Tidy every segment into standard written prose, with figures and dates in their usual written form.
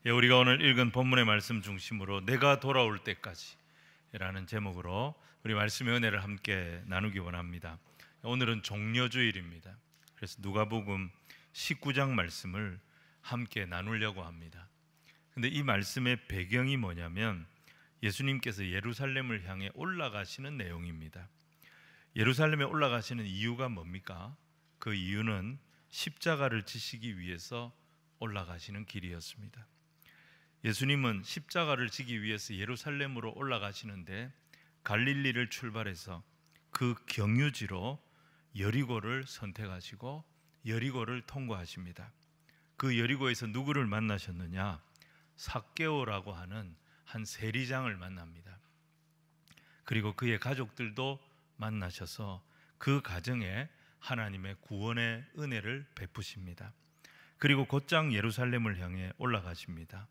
우리가 오늘 읽은 본문의 말씀 중심으로 내가 돌아올 때까지 라는 제목으로 우리 말씀의 은혜를 함께 나누기 원합니다. 오늘은 종려주일입니다. 그래서 누가복음 19장 말씀을 함께 나누려고 합니다. 근데 이 말씀의 배경이 뭐냐면 예수님께서 예루살렘을 향해 올라가시는 내용입니다. 예루살렘에 올라가시는 이유가 뭡니까? 그 이유는 십자가를 지시기 위해서 올라가시는 길이었습니다. 예수님은 십자가를 지기 위해서 예루살렘으로 올라가시는데 갈릴리를 출발해서 그 경유지로 여리고를 선택하시고 여리고를 통과하십니다. 그 여리고에서 누구를 만나셨느냐? 삭개오라고 하는 한 세리장을 만납니다. 그리고 그의 가족들도 만나셔서 그 가정에 하나님의 구원의 은혜를 베푸십니다. 그리고 곧장 예루살렘을 향해 올라가십니다.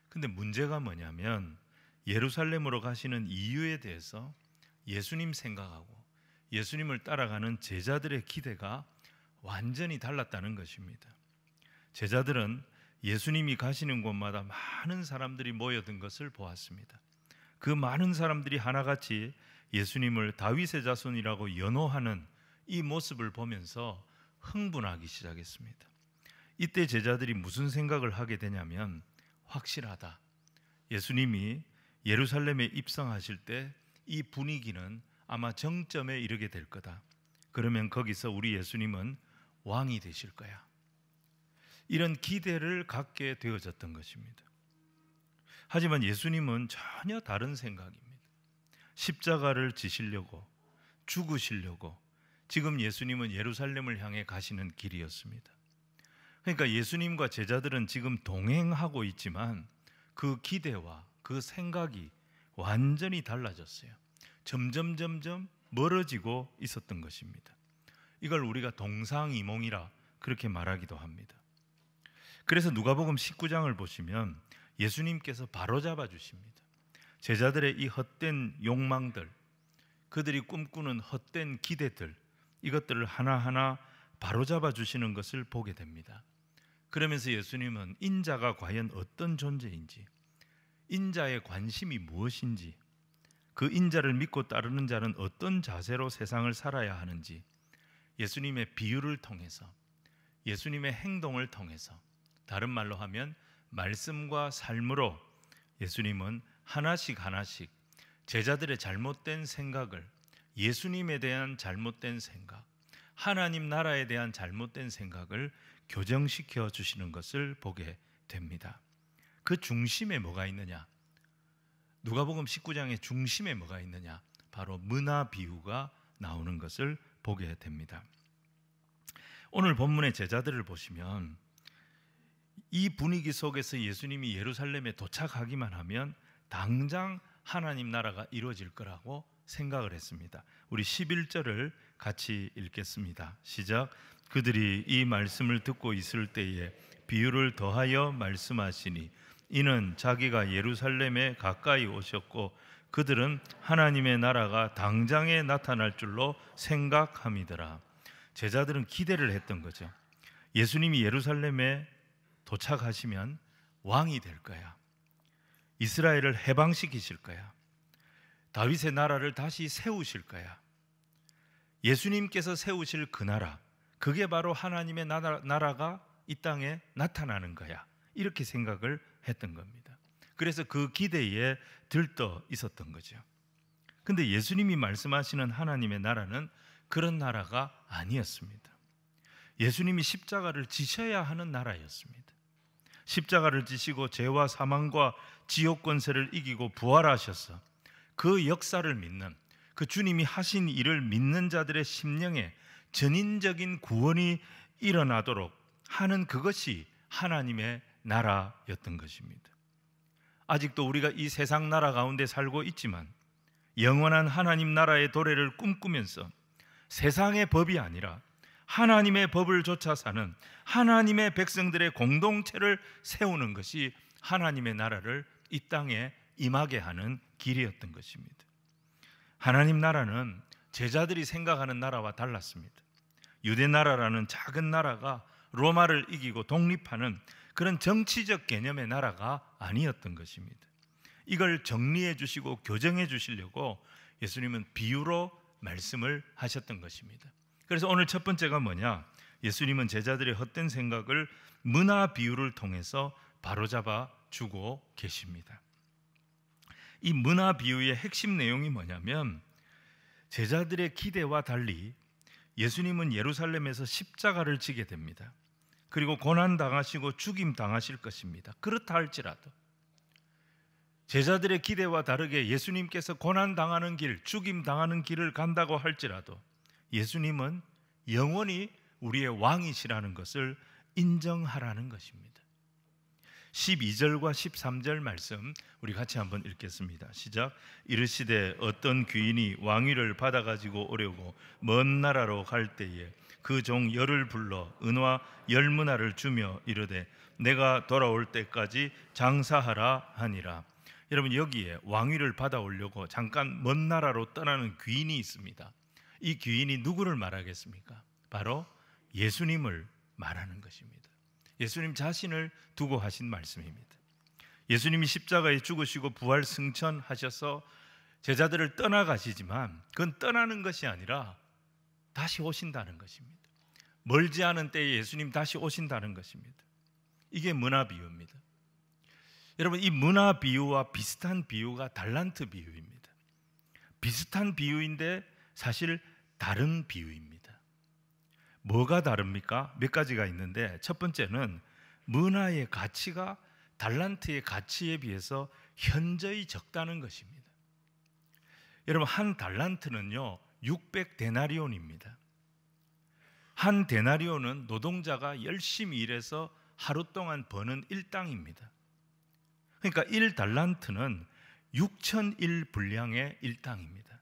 근데 문제가 뭐냐면 예루살렘으로 가시는 이유에 대해서 예수님 생각하고 예수님을 따라가는 제자들의 기대가 완전히 달랐다는 것입니다. 제자들은 예수님이 가시는 곳마다 많은 사람들이 모여든 것을 보았습니다. 그 많은 사람들이 하나같이 예수님을 다윗의 자손이라고 연호하는 이 모습을 보면서 흥분하기 시작했습니다. 이때 제자들이 무슨 생각을 하게 되냐면 확실하다. 예수님이 예루살렘에 입성하실 때 이 분위기는 아마 정점에 이르게 될 거다. 그러면 거기서 우리 예수님은 왕이 되실 거야. 이런 기대를 갖게 되어졌던 것입니다. 하지만 예수님은 전혀 다른 생각입니다. 십자가를 지시려고 죽으시려고 지금 예수님은 예루살렘을 향해 가시는 길이었습니다. 그러니까 예수님과 제자들은 지금 동행하고 있지만 그 기대와 그 생각이 완전히 달라졌어요. 점점 멀어지고 있었던 것입니다. 이걸 우리가 동상이몽이라 그렇게 말하기도 합니다. 그래서 누가복음 19장을 보시면 예수님께서 바로잡아 주십니다. 제자들의 이 헛된 욕망들, 그들이 꿈꾸는 헛된 기대들, 이것들을 하나하나 바로잡아 주시는 것을 보게 됩니다. 그러면서 예수님은 인자가 과연 어떤 존재인지, 인자의 관심이 무엇인지, 그 인자를 믿고 따르는 자는 어떤 자세로 세상을 살아야 하는지 예수님의 비유를 통해서, 예수님의 행동을 통해서, 다른 말로 하면 말씀과 삶으로 예수님은 하나씩 제자들의 잘못된 생각을, 예수님에 대한 잘못된 생각, 하나님 나라에 대한 잘못된 생각을 교정시켜 주시는 것을 보게 됩니다. 그 중심에 뭐가 있느냐? 누가복음 19장의 중심에 뭐가 있느냐? 바로 문화 비유가 나오는 것을 보게 됩니다. 오늘 본문의 제자들을 보시면 이 분위기 속에서 예수님이 예루살렘에 도착하기만 하면 당장 하나님 나라가 이루어질 거라고 생각을 했습니다. 우리 11절을 같이 읽겠습니다. 시작. 그들이 이 말씀을 듣고 있을 때에 비유를 더하여 말씀하시니 이는 자기가 예루살렘에 가까이 오셨고 그들은 하나님의 나라가 당장에 나타날 줄로 생각함이더라. 제자들은 기대를 했던 거죠. 예수님이 예루살렘에 도착하시면 왕이 될 거야. 이스라엘을 해방시키실 거야. 다윗의 나라를 다시 세우실 거야. 예수님께서 세우실 그 나라, 그게 바로 하나님의 나라가 이 땅에 나타나는 거야. 이렇게 생각을 했던 겁니다. 그래서 그 기대에 들떠 있었던 거죠. 근데 예수님이 말씀하시는 하나님의 나라는 그런 나라가 아니었습니다. 예수님이 십자가를 지셔야 하는 나라였습니다. 십자가를 지시고 죄와 사망과 지옥 권세를 이기고 부활하셔서 그 역사를 믿는, 그 주님이 하신 일을 믿는 자들의 심령에 전인적인 구원이 일어나도록 하는 그것이 하나님의 나라였던 것입니다. 아직도 우리가 이 세상 나라 가운데 살고 있지만 영원한 하나님 나라의 도래를 꿈꾸면서 세상의 법이 아니라 하나님의 법을 좇아 사는 하나님의 백성들의 공동체를 세우는 것이 하나님의 나라를 이 땅에 임하게 하는 길이었던 것입니다. 하나님 나라는 제자들이 생각하는 나라와 달랐습니다. 유대 나라라는 작은 나라가 로마를 이기고 독립하는 그런 정치적 개념의 나라가 아니었던 것입니다. 이걸 정리해 주시고 교정해 주시려고 예수님은 비유로 말씀을 하셨던 것입니다. 그래서 오늘 첫 번째가 뭐냐? 예수님은 제자들의 헛된 생각을 문화 비유를 통해서 바로잡아 주고 계십니다. 이 문화 비유의 핵심 내용이 뭐냐면 제자들의 기대와 달리 예수님은 예루살렘에서 십자가를 지게 됩니다. 그리고 고난당하시고 죽임당하실 것입니다. 그렇다 할지라도 제자들의 기대와 다르게 예수님께서 고난당하는 길, 죽임당하는 길을 간다고 할지라도 예수님은 영원히 우리의 왕이시라는 것을 인정하라는 것입니다. 12절과 13절 말씀 우리 같이 한번 읽겠습니다. 시작. 이르시되 어떤 귀인이 왕위를 받아가지고 오려고 먼 나라로 갈 때에 그 종 열을 불러 은화 10문화를 주며 이르되 내가 돌아올 때까지 장사하라 하니라. 여러분, 여기에 왕위를 받아오려고 잠깐 먼 나라로 떠나는 귀인이 있습니다. 이 귀인이 누구를 말하겠습니까? 바로 예수님을 말하는 것입니다. 예수님 자신을 두고 하신 말씀입니다. 예수님이 십자가에 죽으시고 부활 승천하셔서 제자들을 떠나가시지만 그건 떠나는 것이 아니라 다시 오신다는 것입니다. 멀지 않은 때에 예수님 다시 오신다는 것입니다. 이게 문화 비유입니다. 여러분, 이 문화 비유와 비슷한 비유가 달란트 비유입니다. 비슷한 비유인데 사실 다른 비유입니다. 뭐가 다릅니까? 몇 가지가 있는데 첫 번째는 문화의 가치가 달란트의 가치에 비해서 현저히 적다는 것입니다. 여러분, 한 달란트는요 600데나리온입니다. 한 데나리온은 노동자가 열심히 일해서 하루 동안 버는 일당입니다. 그러니까 1달란트는 6,001 분량의 일당입니다.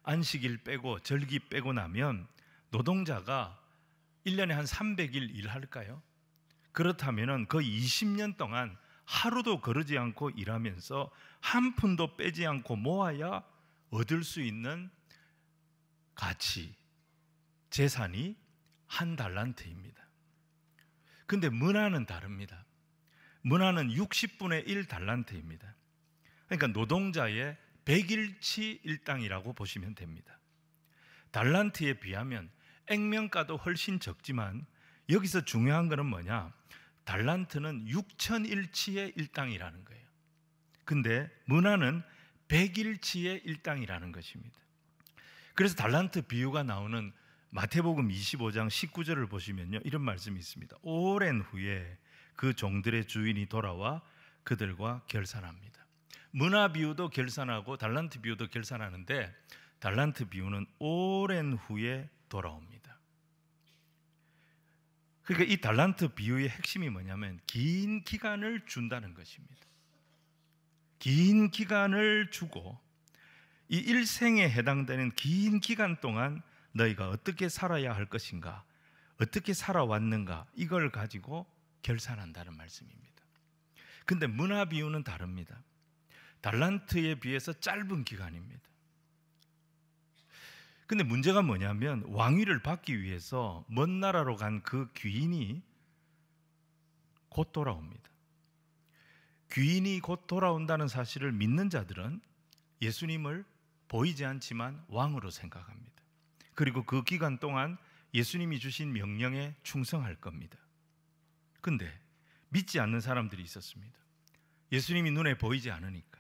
안식일 빼고 절기 빼고 나면 노동자가 1년에 한 300일 일할까요? 그렇다면 거의 20년 동안 하루도 거르지 않고 일하면서 한 푼도 빼지 않고 모아야 얻을 수 있는 가치, 재산이 한 달란트입니다. 근데 문화는 다릅니다. 문화는 60분의 1 달란트입니다. 그러니까 노동자의 100일치 일당이라고 보시면 됩니다. 달란트에 비하면 액면가도 훨씬 적지만 여기서 중요한 것은 뭐냐? 달란트는 6,000일치의 일당이라는 거예요. 근데 문화는 100일치의 일당이라는 것입니다. 그래서 달란트 비유가 나오는 마태복음 25장 19절을 보시면요, 이런 말씀이 있습니다. 오랜 후에 그 종들의 주인이 돌아와 그들과 결산합니다. 문화 비유도 결산하고 달란트 비유도 결산하는데 달란트 비유는 오랜 후에 돌아옵니다. 그러니까 이 달란트 비유의 핵심이 뭐냐면 긴 기간을 준다는 것입니다. 긴 기간을 주고 이 일생에 해당되는 긴 기간 동안 너희가 어떻게 살아야 할 것인가, 어떻게 살아왔는가, 이걸 가지고 결산한다는 말씀입니다. 근데 문화 비유는 다릅니다. 달란트에 비해서 짧은 기간입니다. 근데 문제가 뭐냐면 왕위를 받기 위해서 먼 나라로 간 그 귀인이 곧 돌아옵니다. 귀인이 곧 돌아온다는 사실을 믿는 자들은 예수님을 보이지 않지만 왕으로 생각합니다. 그리고 그 기간 동안 예수님이 주신 명령에 충성할 겁니다. 근데 믿지 않는 사람들이 있었습니다. 예수님이 눈에 보이지 않으니까.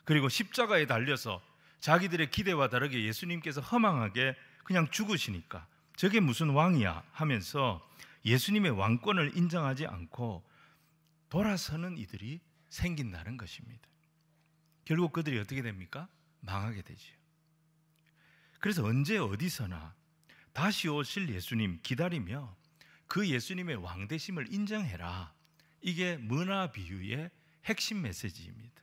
그리고 십자가에 달려서 자기들의 기대와 다르게 예수님께서 허망하게 그냥 죽으시니까 저게 무슨 왕이야 하면서 예수님의 왕권을 인정하지 않고 돌아서는 이들이 생긴다는 것입니다. 결국 그들이 어떻게 됩니까? 망하게 되죠. 그래서 언제 어디서나 다시 오실 예수님 기다리며 그 예수님의 왕되심을 인정해라. 이게 문화 비유의 핵심 메시지입니다.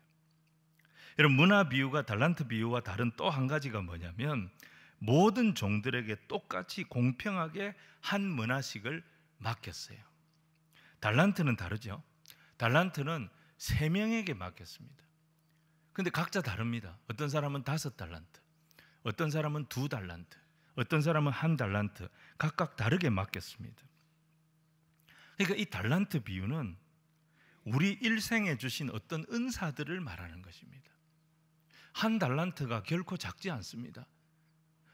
여러분, 문화 비유가 달란트 비유와 다른 또 한 가지가 뭐냐면 모든 종들에게 똑같이 공평하게 한 문화씩을 맡겼어요. 달란트는 다르죠. 달란트는 3명에게 맡겼습니다. 근데 각자 다릅니다. 어떤 사람은 5달란트, 어떤 사람은 2달란트, 어떤 사람은 1달란트, 각각 다르게 맡겼습니다. 그러니까 이 달란트 비유는 우리 일생에 주신 어떤 은사들을 말하는 것입니다. 한 달란트가 결코 작지 않습니다.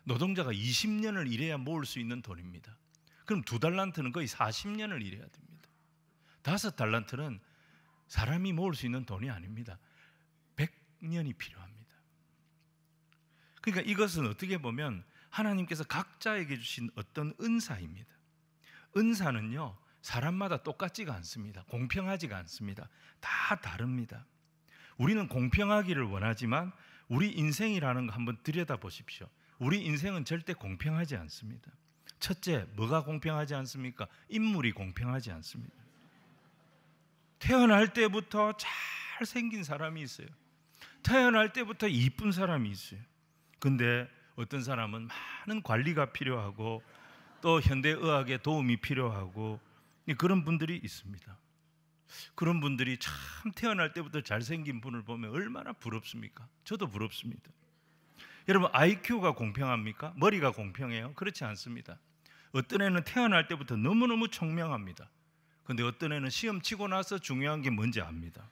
노동자가 20년을 일해야 모을 수 있는 돈입니다. 그럼 2달란트는 거의 40년을 일해야 됩니다. 5달란트는 사람이 모을 수 있는 돈이 아닙니다. 100년이 필요합니다. 그러니까 이것은 어떻게 보면 하나님께서 각자에게 주신 어떤 은사입니다. 은사는요, 사람마다 똑같지가 않습니다. 공평하지가 않습니다. 다 다릅니다. 우리는 공평하기를 원하지만 우리 인생이라는 거 한번 들여다보십시오. 우리 인생은 절대 공평하지 않습니다. 첫째, 뭐가 공평하지 않습니까? 인물이 공평하지 않습니다. 태어날 때부터 잘생긴 사람이 있어요. 태어날 때부터 이쁜 사람이 있어요. 근데 어떤 사람은 많은 관리가 필요하고 또 현대의학의 도움이 필요하고 그런 분들이 있습니다. 그런 분들이 참 태어날 때부터 잘생긴 분을 보면 얼마나 부럽습니까? 저도 부럽습니다. 여러분, IQ가 공평합니까? 머리가 공평해요? 그렇지 않습니다. 어떤 애는 태어날 때부터 너무너무 총명합니다. 근데 어떤 애는 시험 치고 나서 중요한 게 뭔지 압니다.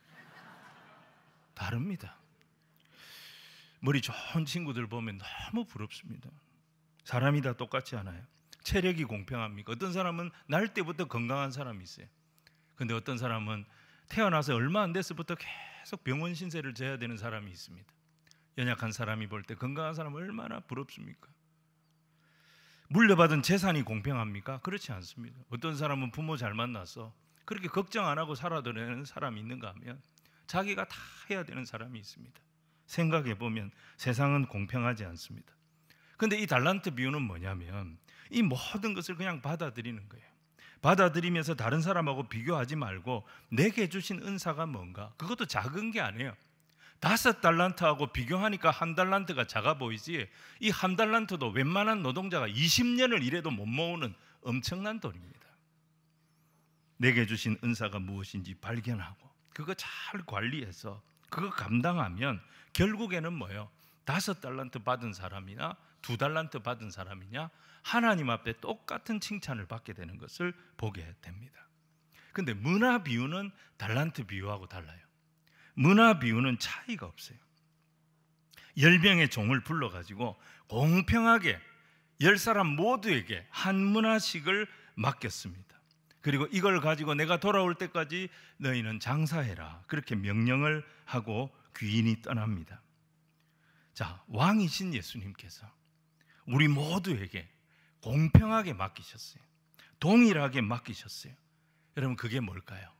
다릅니다. 머리 좋은 친구들 보면 너무 부럽습니다. 사람이 다 똑같지 않아요. 체력이 공평합니까? 어떤 사람은 날 때부터 건강한 사람이 있어요. 근데 어떤 사람은 태어나서 얼마 안 돼서부터 계속 병원 신세를 져야 되는 사람이 있습니다. 연약한 사람이 볼 때 건강한 사람은 얼마나 부럽습니까? 물려받은 재산이 공평합니까? 그렇지 않습니다. 어떤 사람은 부모 잘 만나서 그렇게 걱정 안 하고 살아도 되는 사람이 있는가 하면 자기가 다 해야 되는 사람이 있습니다. 생각해 보면 세상은 공평하지 않습니다. 그런데 이 달란트 비유는 뭐냐면 이 모든 것을 그냥 받아들이는 거예요. 받아들이면서 다른 사람하고 비교하지 말고 내게 주신 은사가 뭔가, 그것도 작은 게 아니에요. 5달란트하고 비교하니까 1달란트가 작아 보이지, 이 1달란트도 웬만한 노동자가 20년을 일해도 못 모으는 엄청난 돈입니다. 내게 주신 은사가 무엇인지 발견하고 그거 잘 관리해서 그거 감당하면 결국에는 뭐예요? 5달란트 받은 사람이나 2달란트 받은 사람이냐, 하나님 앞에 똑같은 칭찬을 받게 되는 것을 보게 됩니다. 그런데 문화 비유는 달란트 비유하고 달라요. 문화 비유는 차이가 없어요. 10명의 종을 불러가지고 공평하게 10사람 모두에게 한 문화씩을 맡겼습니다. 그리고 이걸 가지고 내가 돌아올 때까지 너희는 장사해라, 그렇게 명령을 하고 귀인이 떠납니다. 자, 왕이신 예수님께서 우리 모두에게 공평하게 맡기셨어요. 동일하게 맡기셨어요. 여러분, 그게 뭘까요?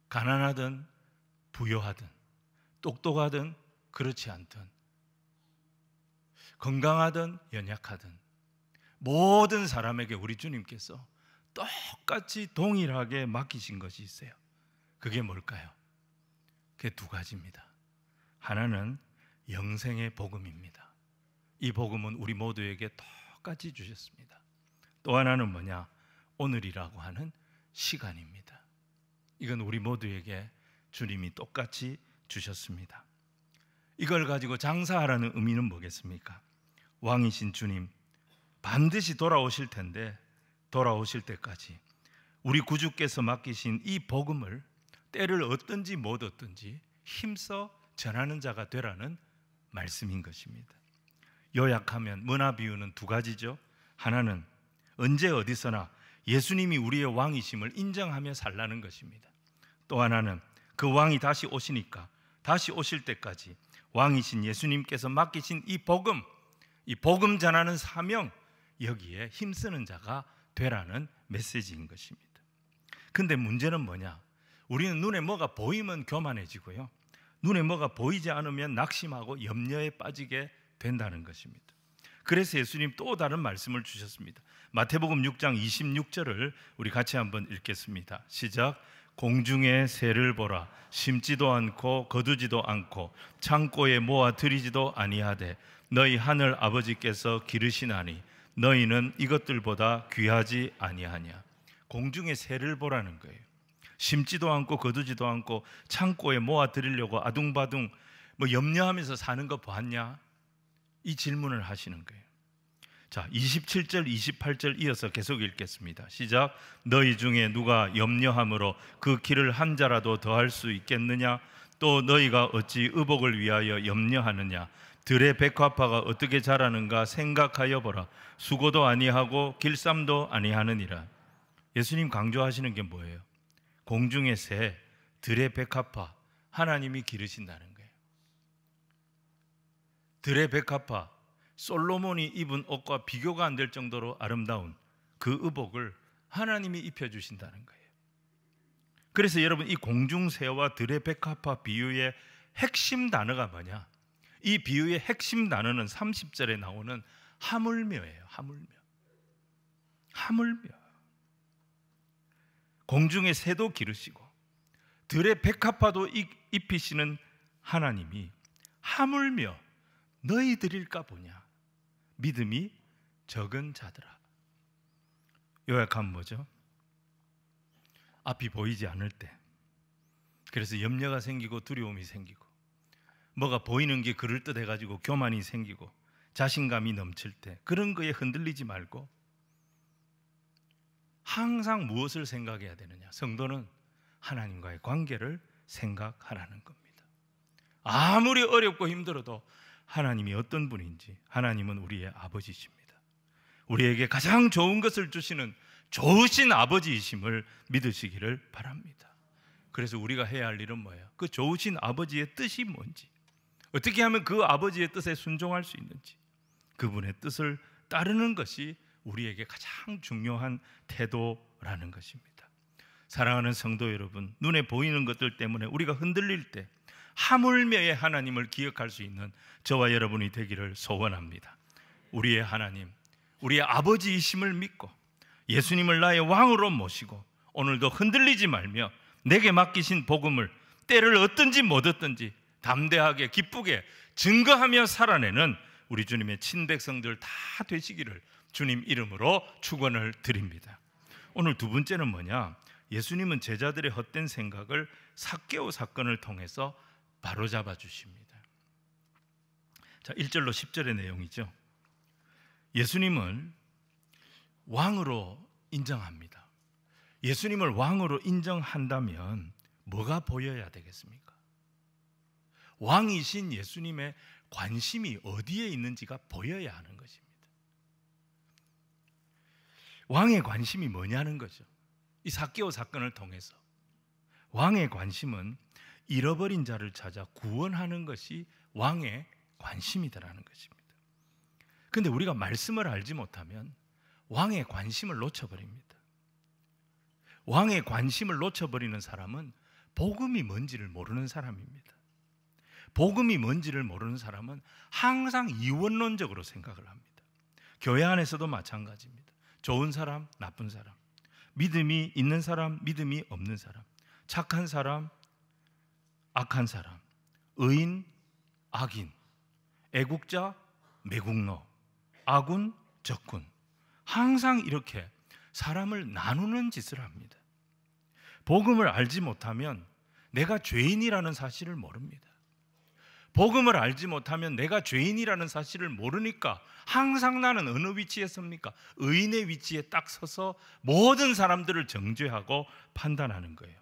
가난하든 부유하든 똑똑하든 그렇지 않든 건강하든 연약하든 모든 사람에게 우리 주님께서 똑같이 동일하게 맡기신 것이 있어요. 그게 뭘까요? 그게 2가지입니다. 하나는 영생의 복음입니다. 이 복음은 우리 모두에게 똑같이 주셨습니다. 또 하나는 뭐냐? 오늘이라고 하는 시간입니다. 이건 우리 모두에게 주님이 똑같이 주셨습니다. 이걸 가지고 장사하라는 의미는 뭐겠습니까? 왕이신 주님 반드시 돌아오실 텐데, 돌아오실 때까지 우리 구주께서 맡기신 이 복음을 때를 얻든지 못 얻든지 힘써 전하는 자가 되라는 말씀인 것입니다. 요약하면 문화 비유는 2가지죠. 하나는 언제 어디서나 예수님이 우리의 왕이심을 인정하며 살라는 것입니다. 또 하나는 그 왕이 다시 오시니까 다시 오실 때까지 왕이신 예수님께서 맡기신 이 복음 전하는 사명, 여기에 힘쓰는 자가 되라는 메시지인 것입니다. 근데 문제는 뭐냐? 우리는 눈에 뭐가 보이면 교만해지고요, 눈에 뭐가 보이지 않으면 낙심하고 염려에 빠지게 된다는 것입니다. 그래서 예수님 또 다른 말씀을 주셨습니다. 마태복음 6장 26절을 우리 같이 한번 읽겠습니다. 시작. 공중의 새를 보라. 심지도 않고 거두지도 않고 창고에 모아 들이지도 아니하되 너희 하늘 아버지께서 기르시나니 너희는 이것들보다 귀하지 아니하냐. 공중의 새를 보라는 거예요. 심지도 않고 거두지도 않고 창고에 모아 들이려고 아둥바둥 염려하면서 사는 거 봤냐? 이 질문을 하시는 거예요. 자, 27절, 28절 이어서 계속 읽겠습니다. 시작. 너희 중에 누가 염려함으로 그 길을 한 자라도 더할 수 있겠느냐? 또 너희가 어찌 의복을 위하여 염려하느냐? 들의 백합화가 어떻게 자라는가 생각하여 보라. 수고도 아니하고 길쌈도 아니하느니라. 예수님 강조하시는 게 뭐예요? 공중의 새, 들의 백합화, 하나님이 기르신다는 거예요. 들의 백합화, 솔로몬이 입은 옷과 비교가 안 될 정도로 아름다운 그 의복을 하나님이 입혀주신다는 거예요. 그래서 여러분, 이 공중새와 들의 백합화 비유의 핵심 단어가 뭐냐? 이 비유의 핵심 단어는 30절에 나오는 하물며예요. 하물며. 공중의 새도 기르시고 들의 백합화도 입히시는 하나님이 하물며 너희들일까 보냐? 믿음이 적은 자들아. 요약하면 뭐죠? 앞이 보이지 않을 때, 그래서 염려가 생기고 두려움이 생기고, 뭐가 보이는 게 그럴듯해가지고 교만이 생기고 자신감이 넘칠 때, 그런 거에 흔들리지 말고 항상 무엇을 생각해야 되느냐? 성도는 하나님과의 관계를 생각하라는 겁니다. 아무리 어렵고 힘들어도 하나님이 어떤 분인지, 하나님은 우리의 아버지십니다. 우리에게 가장 좋은 것을 주시는 좋으신 아버지이심을 믿으시기를 바랍니다. 그래서 우리가 해야 할 일은 뭐예요? 그 좋으신 아버지의 뜻이 뭔지, 어떻게 하면 그 아버지의 뜻에 순종할 수 있는지, 그분의 뜻을 따르는 것이 우리에게 가장 중요한 태도라는 것입니다. 사랑하는 성도 여러분, 눈에 보이는 것들 때문에 우리가 흔들릴 때 하물며의 하나님을 기억할 수 있는 저와 여러분이 되기를 소원합니다. 우리의 하나님, 우리의 아버지이심을 믿고 예수님을 나의 왕으로 모시고 오늘도 흔들리지 말며 내게 맡기신 복음을 때를 얻든지 못 얻든지 담대하게 기쁘게 증거하며 살아내는 우리 주님의 친백성들 다 되시기를 주님 이름으로 축원을 드립니다. 오늘 두 번째는 뭐냐? 예수님은 제자들의 헛된 생각을 삭개오 사건을 통해서 바로잡아 주십니다. 자, 1절로 10절의 내용이죠. 예수님을 왕으로 인정합니다. 예수님을 왕으로 인정한다면 뭐가 보여야 되겠습니까? 왕이신 예수님의 관심이 어디에 있는지가 보여야 하는 것입니다. 왕의 관심이 뭐냐는 거죠. 이 삭개오 사건을 통해서 왕의 관심은 잃어버린 자를 찾아 구원하는 것이 왕의 관심이다라는 것입니다. 그런데 우리가 말씀을 알지 못하면 왕의 관심을 놓쳐버립니다. 왕의 관심을 놓쳐버리는 사람은 복음이 뭔지를 모르는 사람입니다. 복음이 뭔지를 모르는 사람은 항상 이원론적으로 생각을 합니다. 교회 안에서도 마찬가지입니다. 좋은 사람, 나쁜 사람, 믿음이 있는 사람, 믿음이 없는 사람, 착한 사람, 악한 사람, 의인, 악인, 애국자, 매국노, 아군, 적군, 항상 이렇게 사람을 나누는 짓을 합니다. 복음을 알지 못하면 내가 죄인이라는 사실을 모릅니다. 복음을 알지 못하면 내가 죄인이라는 사실을 모르니까 항상 나는 어느 위치에 섭니까? 의인의 위치에 딱 서서 모든 사람들을 정죄하고 판단하는 거예요.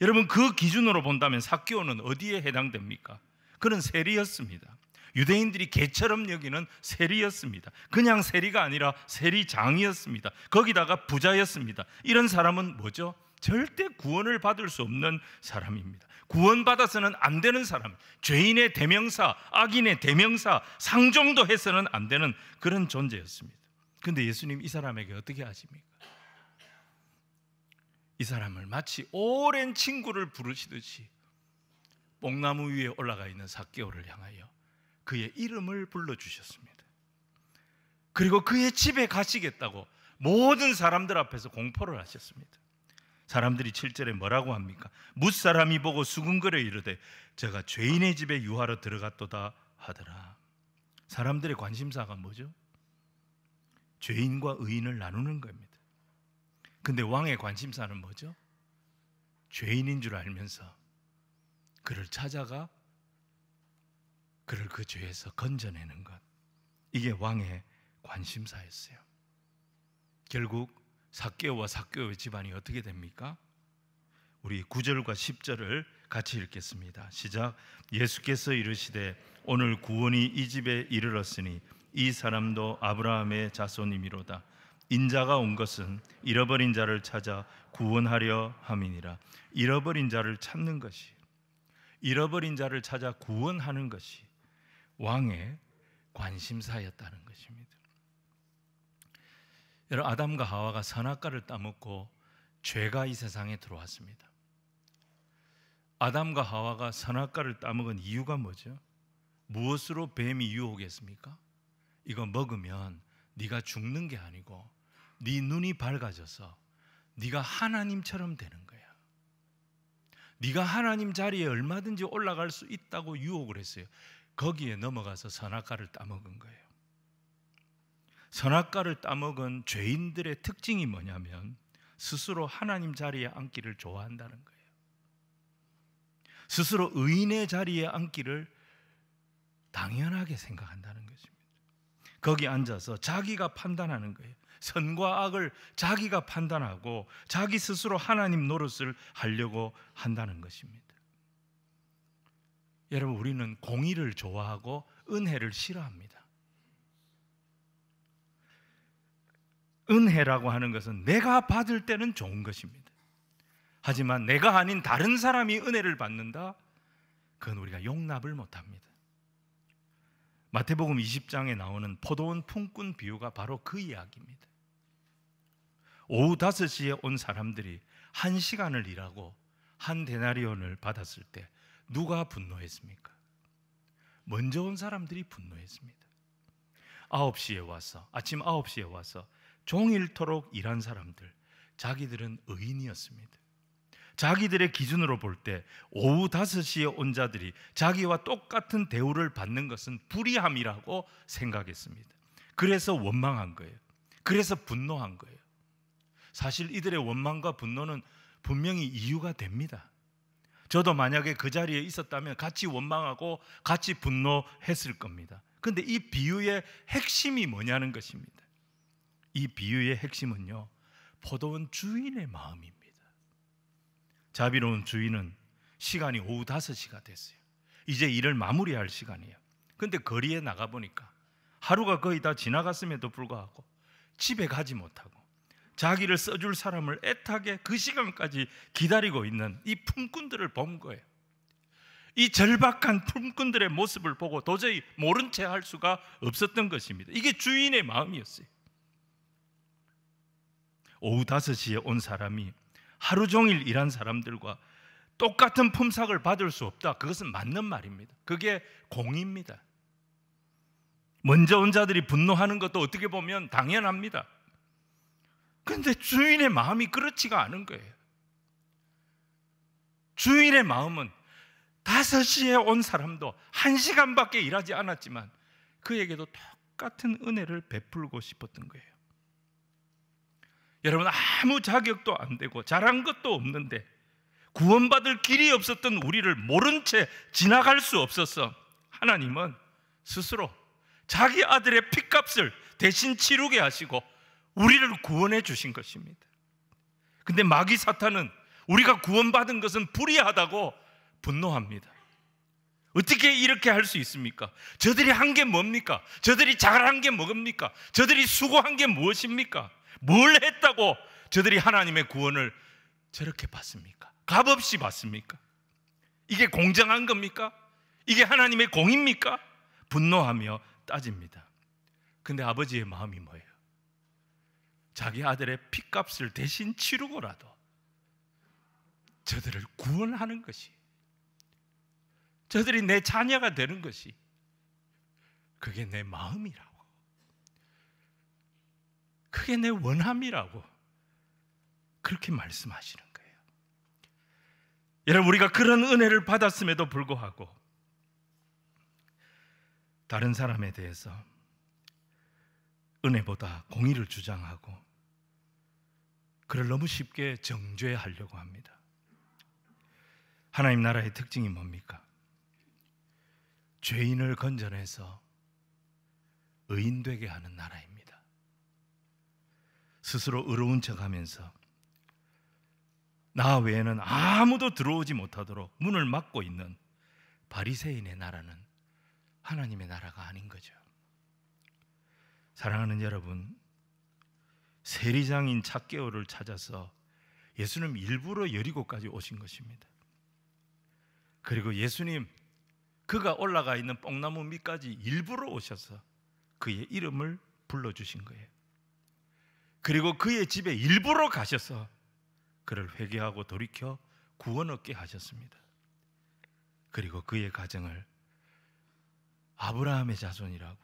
여러분, 그 기준으로 본다면 삭개오는 어디에 해당됩니까? 그는 세리였습니다. 유대인들이 개처럼 여기는 세리였습니다. 그냥 세리가 아니라 세리장이었습니다. 거기다가 부자였습니다. 이런 사람은 뭐죠? 절대 구원을 받을 수 없는 사람입니다. 구원받아서는 안 되는 사람, 죄인의 대명사, 악인의 대명사, 상종도 해서는 안 되는 그런 존재였습니다. 그런데 예수님 이 사람에게 어떻게 하십니까? 이 사람을 마치 오랜 친구를 부르시듯이 뽕나무 위에 올라가 있는 삭개오를 향하여 그의 이름을 불러주셨습니다. 그리고 그의 집에 가시겠다고 모든 사람들 앞에서 공포를 하셨습니다. 사람들이 7절에 뭐라고 합니까? 뭇사람이 보고 수군거려 이르되 저가 죄인의 집에 유하러 들어갔도다 하더라. 사람들의 관심사가 뭐죠? 죄인과 의인을 나누는 겁니다. 근데 왕의 관심사는 뭐죠? 죄인인 줄 알면서 그를 찾아가 그를 그 죄에서 건져내는 것. 이게 왕의 관심사였어요. 결국 삭개오와 삭개오의 집안이 어떻게 됩니까? 우리 9절과 10절을 같이 읽겠습니다. 시작. 예수께서 이르시되 오늘 구원이 이 집에 이르렀으니 이 사람도 아브라함의 자손이미로다. 인자가 온 것은 잃어버린 자를 찾아 구원하려 함이니라. 잃어버린 자를 찾는 것이, 잃어버린 자를 찾아 구원하는 것이 왕의 관심사였다는 것입니다. 여러분, 아담과 하와가 선악과를 따먹고 죄가 이 세상에 들어왔습니다. 아담과 하와가 선악과를 따먹은 이유가 뭐죠? 무엇으로 뱀이 유혹했습니까? 이거 먹으면 네가 죽는 게 아니고 네 눈이 밝아져서 네가 하나님처럼 되는 거야. 네가 하나님 자리에 얼마든지 올라갈 수 있다고 유혹을 했어요. 거기에 넘어가서 선악과를 따먹은 거예요. 선악과를 따먹은 죄인들의 특징이 뭐냐면 스스로 하나님 자리에 앉기를 좋아한다는 거예요. 스스로 의인의 자리에 앉기를 당연하게 생각한다는 것입니다. 거기 앉아서 자기가 판단하는 거예요. 선과 악을 자기가 판단하고 자기 스스로 하나님 노릇을 하려고 한다는 것입니다. 여러분, 우리는 공의를 좋아하고 은혜를 싫어합니다. 은혜라고 하는 것은 내가 받을 때는 좋은 것입니다. 하지만 내가 아닌 다른 사람이 은혜를 받는다? 그건 우리가 용납을 못합니다. 마태복음 20장에 나오는 포도원 품꾼 비유가 바로 그 이야기입니다. 오후 5시에 온 사람들이 1시간을 일하고 한 데나리온을 받았을 때 누가 분노했습니까? 먼저 온 사람들이 분노했습니다. 9시에 와서, 아침 9시에 와서 종일토록 일한 사람들, 자기들은 의인이었습니다. 자기들의 기준으로 볼 때 오후 5시에 온 자들이 자기와 똑같은 대우를 받는 것은 불의함이라고 생각했습니다. 그래서 원망한 거예요. 그래서 분노한 거예요. 사실 이들의 원망과 분노는 분명히 이유가 됩니다. 저도 만약에 그 자리에 있었다면 같이 원망하고 같이 분노했을 겁니다. 그런데 이 비유의 핵심이 뭐냐는 것입니다. 이 비유의 핵심은요, 포도원 주인의 마음입니다. 자비로운 주인은 시간이 오후 5시가 됐어요. 이제 일을 마무리할 시간이에요. 그런데 거리에 나가보니까 하루가 거의 다 지나갔음에도 불구하고 집에 가지 못하고 자기를 써줄 사람을 애타게 그 시간까지 기다리고 있는 이 품꾼들을 본 거예요. 이 절박한 품꾼들의 모습을 보고 도저히 모른 채 할 수가 없었던 것입니다. 이게 주인의 마음이었어요. 오후 5시에 온 사람이 하루 종일 일한 사람들과 똑같은 품삯을 받을 수 없다. 그것은 맞는 말입니다. 그게 공의입니다. 먼저 온 자들이 분노하는 것도 어떻게 보면 당연합니다. 그런데 주인의 마음이 그렇지가 않은 거예요. 주인의 마음은 5시에 온 사람도 1시간밖에 일하지 않았지만 그에게도 똑같은 은혜를 베풀고 싶었던 거예요. 여러분, 아무 자격도 안 되고 잘한 것도 없는데 구원받을 길이 없었던 우리를 모른 채 지나갈 수 없어서 하나님은 스스로 자기 아들의 핏값을 대신 치르게 하시고 우리를 구원해 주신 것입니다. 근데 마귀 사탄은 우리가 구원받은 것은 불의하다고 분노합니다. 어떻게 이렇게 할 수 있습니까? 저들이 한 게 뭡니까? 저들이 잘한 게 뭡니까? 저들이 수고한 게 무엇입니까? 뭘 했다고 저들이 하나님의 구원을 저렇게 받습니까? 값없이 받습니까? 이게 공정한 겁니까? 이게 하나님의 공입니까? 분노하며 따집니다. 근데 아버지의 마음이 뭐예요? 자기 아들의 핏값을 대신 치르고라도 저들을 구원하는 것이, 저들이 내 자녀가 되는 것이, 그게 내 마음이라고, 그게 내 원함이라고 그렇게 말씀하시는 거예요. 여러분, 우리가 그런 은혜를 받았음에도 불구하고 다른 사람에 대해서 은혜보다 공의를 주장하고 그를 너무 쉽게 정죄하려고 합니다. 하나님 나라의 특징이 뭡니까? 죄인을 건져내서 의인되게 하는 나라입니다. 스스로 의로운 척하면서 나 외에는 아무도 들어오지 못하도록 문을 막고 있는 바리새인의 나라는 하나님의 나라가 아닌 거죠. 사랑하는 여러분, 세리장인 zac개오를 찾아서 예수님 일부러 여리고까지 오신 것입니다. 그리고 예수님, 그가 올라가 있는 뽕나무 밑까지 일부러 오셔서 그의 이름을 불러주신 거예요. 그리고 그의 집에 일부러 가셔서 그를 회개하고 돌이켜 구원 얻게 하셨습니다. 그리고 그의 가정을 아브라함의 자손이라고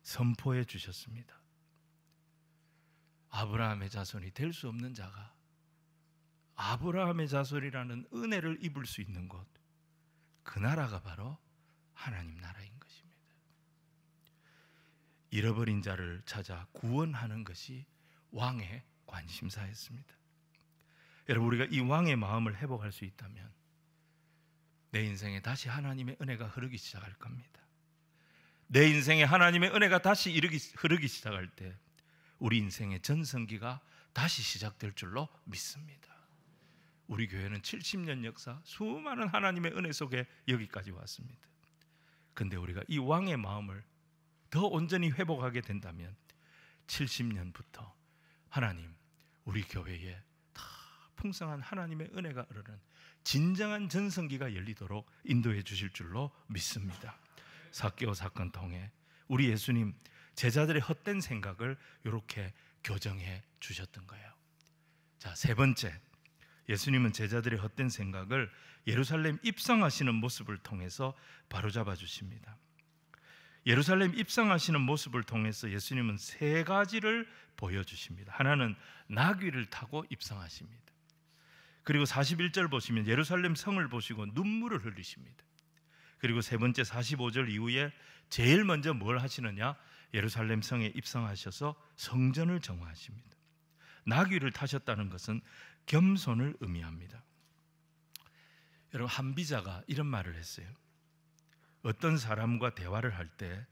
선포해 주셨습니다. 아브라함의 자손이 될 수 없는 자가 아브라함의 자손이라는 은혜를 입을 수 있는 곳, 그 나라가 바로 하나님 나라인 것입니다. 잃어버린 자를 찾아 구원하는 것이 왕의 관심사였습니다. 여러분, 우리가 이 왕의 마음을 회복할 수 있다면 내 인생에 다시 하나님의 은혜가 흐르기 시작할 겁니다. 내 인생에 하나님의 은혜가 다시 흐르기 시작할 때 우리 인생의 전성기가 다시 시작될 줄로 믿습니다. 우리 교회는 70년 역사, 수많은 하나님의 은혜 속에 여기까지 왔습니다. 근데 우리가 이 왕의 마음을 더 온전히 회복하게 된다면 70년부터 하나님, 우리 교회에 다 풍성한 하나님의 은혜가 흐르는 진정한 전성기가 열리도록 인도해 주실 줄로 믿습니다. zac개오 사건 통해 우리 예수님 제자들의 헛된 생각을 이렇게 교정해 주셨던 거예요. 자, 세 번째, 예수님은 제자들의 헛된 생각을 예루살렘 입성하시는 모습을 통해서 바로잡아 주십니다. 예루살렘 입성하시는 모습을 통해서 예수님은 세 가지를 보여주십니다. 하나는 나귀를 타고 입성하십니다. 그리고 41절 보시면 예루살렘 성을 보시고 눈물을 흘리십니다. 그리고 세 번째 45절 이후에 제일 먼저 뭘 하시느냐? 예루살렘 성에 입성하셔서 성전을 정화하십니다. 나귀를 타셨다는 것은 겸손을 의미합니다. 여러분, 한비자가 이런 말을 했어요. 어떤 사람과 대화를 할 때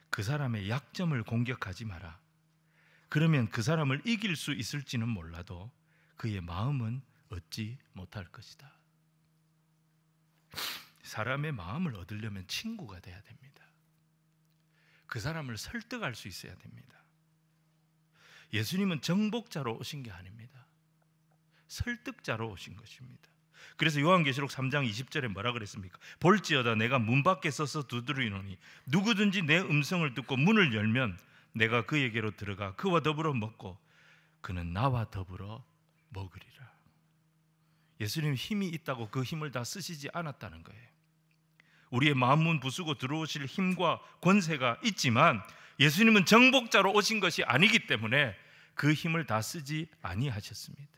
그 사람의 약점을 공격하지 마라. 그러면 그 사람을 이길 수 있을지는 몰라도 그의 마음은 얻지 못할 것이다. 사람의 마음을 얻으려면 친구가 돼야 됩니다. 그 사람을 설득할 수 있어야 됩니다. 예수님은 정복자로 오신 게 아닙니다. 설득자로 오신 것입니다. 그래서 요한계시록 3장 20절에 뭐라 그랬습니까? 볼지어다 내가 문 밖에 서서 두드리노니 누구든지 내 음성을 듣고 문을 열면 내가 그에게로 들어가 그와 더불어 먹고 그는 나와 더불어 먹으리라. 예수님 힘이 있다고 그 힘을 다 쓰시지 않았다는 거예요. 우리의 마음문 부수고 들어오실 힘과 권세가 있지만 예수님은 정복자로 오신 것이 아니기 때문에 그 힘을 다 쓰지 아니하셨습니다.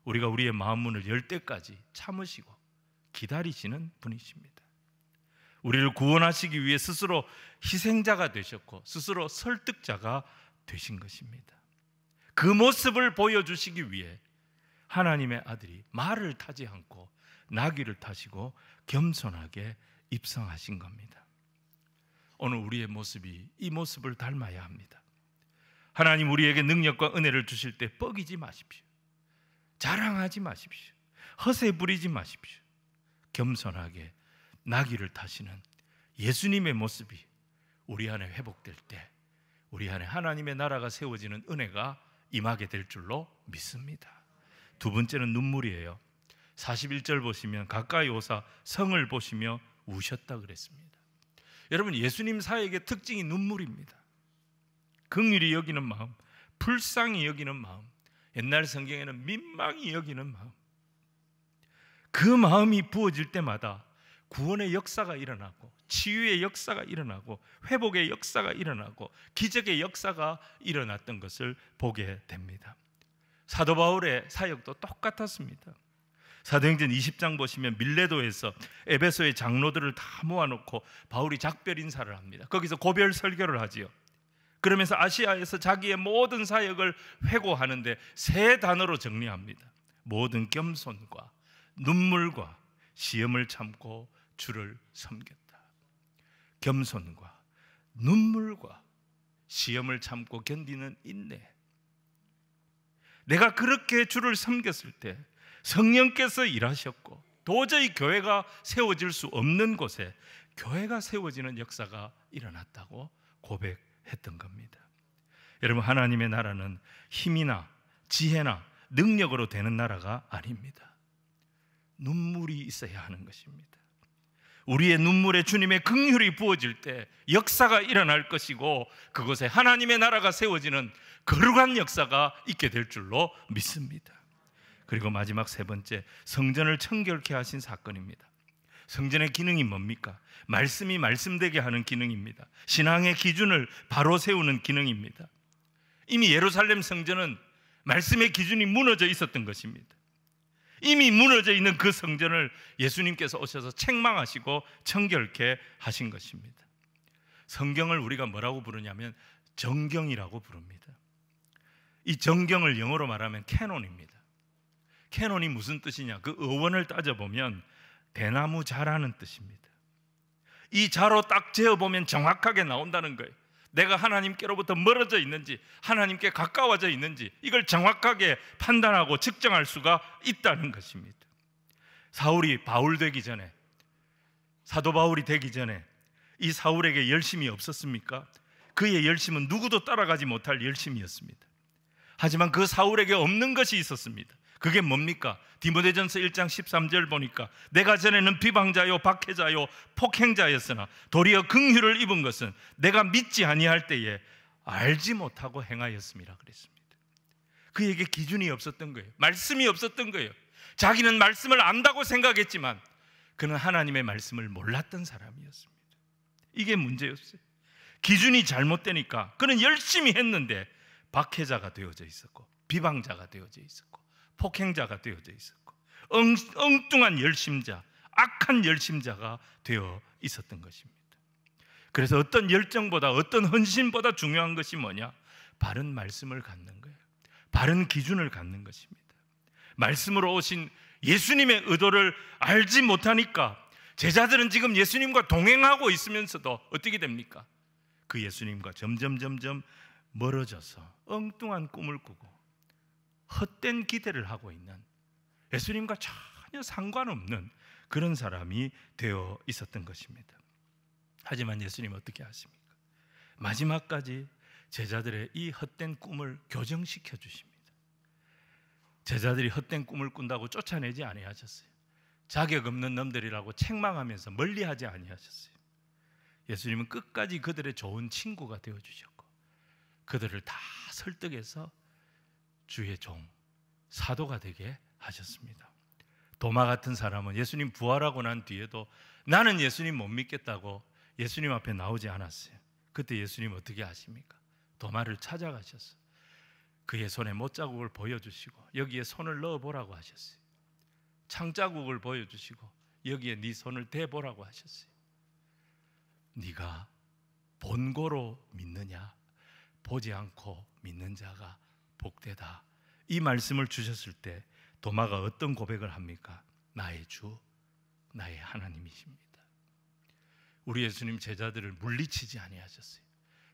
우리가 우리의 마음문을 열 때까지 참으시고 기다리시는 분이십니다. 우리를 구원하시기 위해 스스로 희생자가 되셨고 스스로 설득자가 되신 것입니다. 그 모습을 보여주시기 위해 하나님의 아들이 말을 타지 않고 나귀를 타시고 겸손하게 입성하신 겁니다. 오늘 우리의 모습이 이 모습을 닮아야 합니다. 하나님 우리에게 능력과 은혜를 주실 때 뻐기지 마십시오. 자랑하지 마십시오. 허세 부리지 마십시오. 겸손하게 나귀를 타시는 예수님의 모습이 우리 안에 회복될 때 우리 안에 하나님의 나라가 세워지는 은혜가 임하게 될 줄로 믿습니다. 두 번째는 눈물이에요. 41절 보시면 가까이 오사 성을 보시며 우셨다 그랬습니다. 여러분, 예수님 사역의 특징이 눈물입니다. 긍휼히 여기는 마음, 불쌍히 여기는 마음, 옛날 성경에는 민망히 여기는 마음, 그 마음이 부어질 때마다 구원의 역사가 일어나고 치유의 역사가 일어나고 회복의 역사가 일어나고 기적의 역사가 일어났던 것을 보게 됩니다. 사도 바울의 사역도 똑같았습니다. 사도행전 20장 보시면 밀레도에서 에베소의 장로들을 다 모아놓고 바울이 작별 인사를 합니다. 거기서 고별 설교를 하지요. 그러면서 아시아에서 자기의 모든 사역을 회고하는데 세 단어로 정리합니다. 모든 겸손과 눈물과 시험을 참고 주를 섬겼다. 겸손과 눈물과 시험을 참고 견디는 인내. 내가 그렇게 주를 섬겼을 때 성령께서 일하셨고 도저히 교회가 세워질 수 없는 곳에 교회가 세워지는 역사가 일어났다고 고백했던 겁니다. 여러분, 하나님의 나라는 힘이나 지혜나 능력으로 되는 나라가 아닙니다. 눈물이 있어야 하는 것입니다. 우리의 눈물에 주님의 긍휼이 부어질 때 역사가 일어날 것이고, 그곳에 하나님의 나라가 세워지는 거룩한 역사가 있게 될 줄로 믿습니다. 그리고 마지막 세 번째, 성전을 청결케 하신 사건입니다. 성전의 기능이 뭡니까? 말씀이 말씀되게 하는 기능입니다. 신앙의 기준을 바로 세우는 기능입니다. 이미 예루살렘 성전은 말씀의 기준이 무너져 있었던 것입니다. 이미 무너져 있는 그 성전을 예수님께서 오셔서 책망하시고 청결케 하신 것입니다. 성경을 우리가 뭐라고 부르냐면 정경이라고 부릅니다. 이 정경을 영어로 말하면 캐논입니다. 캐논이 무슨 뜻이냐? 그 어원을 따져보면 대나무 자라는 뜻입니다. 이 자로 딱 재어보면 정확하게 나온다는 거예요. 내가 하나님께로부터 멀어져 있는지 하나님께 가까워져 있는지 이걸 정확하게 판단하고 측정할 수가 있다는 것입니다. 사울이 바울 되기 전에, 사도 바울이 되기 전에 이 사울에게 열심이 없었습니까? 그의 열심은 누구도 따라가지 못할 열심이었습니다. 하지만 그 사울에게 없는 것이 있었습니다. 그게 뭡니까? 디모데전서 1장 13절 보니까 내가 전에는 비방자요 박해자요 폭행자였으나 도리어 긍휼을 입은 것은 내가 믿지 아니할 때에 알지 못하고 행하였음이라 그랬습니다. 그에게 기준이 없었던 거예요. 말씀이 없었던 거예요. 자기는 말씀을 안다고 생각했지만 그는 하나님의 말씀을 몰랐던 사람이었습니다. 이게 문제였어요. 기준이 잘못되니까 그는 열심히 했는데 박해자가 되어져 있었고 비방자가 되어져 있었고 폭행자가 되어져 있었고 엉뚱한 열심자, 악한 열심자가 되어 있었던 것입니다. 그래서 어떤 열정보다 어떤 헌신보다 중요한 것이 뭐냐? 바른 말씀을 갖는 거예요. 바른 기준을 갖는 것입니다. 말씀으로 오신 예수님의 의도를 알지 못하니까 제자들은 지금 예수님과 동행하고 있으면서도 어떻게 됩니까? 그 예수님과 점점 멀어져서 엉뚱한 꿈을 꾸고 헛된 기대를 하고 있는, 예수님과 전혀 상관없는 그런 사람이 되어 있었던 것입니다. 하지만 예수님 어떻게 하십니까? 마지막까지 제자들의 이 헛된 꿈을 교정시켜 주십니다. 제자들이 헛된 꿈을 꾼다고 쫓아내지 아니하셨어요. 자격 없는 놈들이라고 책망하면서 멀리하지 아니하셨어요. 예수님은 끝까지 그들의 좋은 친구가 되어 주셨고 그들을 다 설득해서 주의 종, 사도가 되게 하셨습니다. 도마 같은 사람은 예수님 부활하고 난 뒤에도 나는 예수님 못 믿겠다고 예수님 앞에 나오지 않았어요. 그때 예수님 어떻게 하십니까? 도마를 찾아가셔서 그의 손에 못자국을 보여주시고 여기에 손을 넣어보라고 하셨어요. 창자국을 보여주시고 여기에 네 손을 대보라고 하셨어요. 네가 본고로 믿느냐? 보지 않고 믿는 자가 복되다. 이 말씀을 주셨을 때 도마가 어떤 고백을 합니까? 나의 주, 나의 하나님이십니다. 우리 예수님 제자들을 물리치지 아니하셨어요.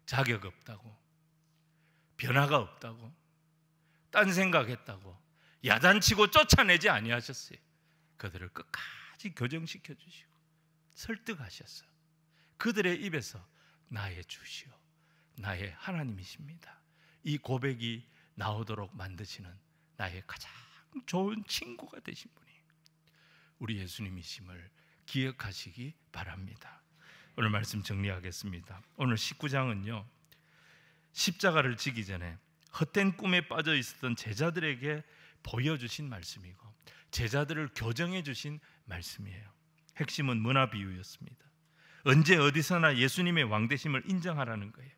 자격 없다고, 변화가 없다고, 딴 생각했다고 야단치고 쫓아내지 아니하셨어요. 그들을 끝까지 교정시켜 주시고 설득하셨어요. 그들의 입에서 나의 주시오, 나의 하나님이십니다. 이 고백이 나오도록 만드시는 나의 가장 좋은 친구가 되신 분이 우리 예수님이심을 기억하시기 바랍니다. 오늘 말씀 정리하겠습니다. 오늘 19장은요 십자가를 지기 전에 헛된 꿈에 빠져 있었던 제자들에게 보여주신 말씀이고 제자들을 교정해 주신 말씀이에요. 핵심은 문화 비유였습니다. 언제 어디서나 예수님의 왕되심을 인정하라는 거예요.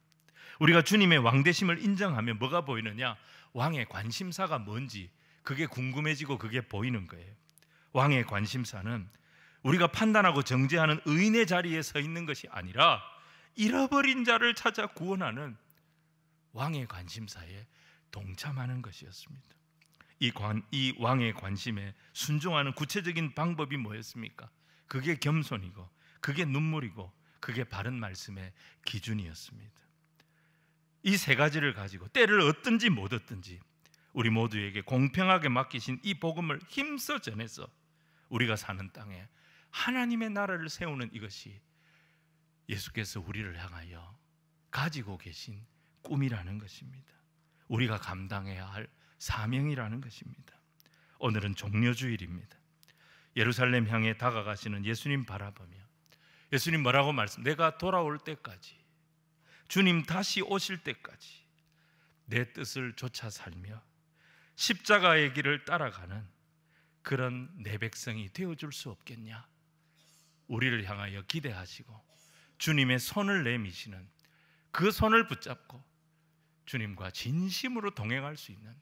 우리가 주님의 왕되심을 인정하면 뭐가 보이느냐? 왕의 관심사가 뭔지 그게 궁금해지고 그게 보이는 거예요. 왕의 관심사는 우리가 판단하고 정죄하는 의인의 자리에 서 있는 것이 아니라 잃어버린 자를 찾아 구원하는 왕의 관심사에 동참하는 것이었습니다. 이 왕의 관심에 순종하는 구체적인 방법이 뭐였습니까? 그게 겸손이고 그게 눈물이고 그게 바른 말씀의 기준이었습니다. 이 세 가지를 가지고 때를 얻든지 못 얻든지 우리 모두에게 공평하게 맡기신 이 복음을 힘써 전해서 우리가 사는 땅에 하나님의 나라를 세우는 이것이 예수께서 우리를 향하여 가지고 계신 꿈이라는 것입니다. 우리가 감당해야 할 사명이라는 것입니다. 오늘은 종려주일입니다. 예루살렘 향해 다가가시는 예수님 바라보며 예수님 뭐라고 내가 돌아올 때까지, 주님 다시 오실 때까지 내 뜻을 좇아 살며 십자가의 길을 따라가는 그런 내 백성이 되어줄 수 없겠냐? 우리를 향하여 기대하시고 주님의 손을 내미시는 그 손을 붙잡고 주님과 진심으로 동행할 수 있는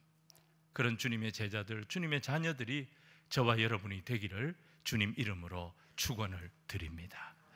그런 주님의 제자들, 주님의 자녀들이 저와 여러분이 되기를 주님 이름으로 축원을 드립니다.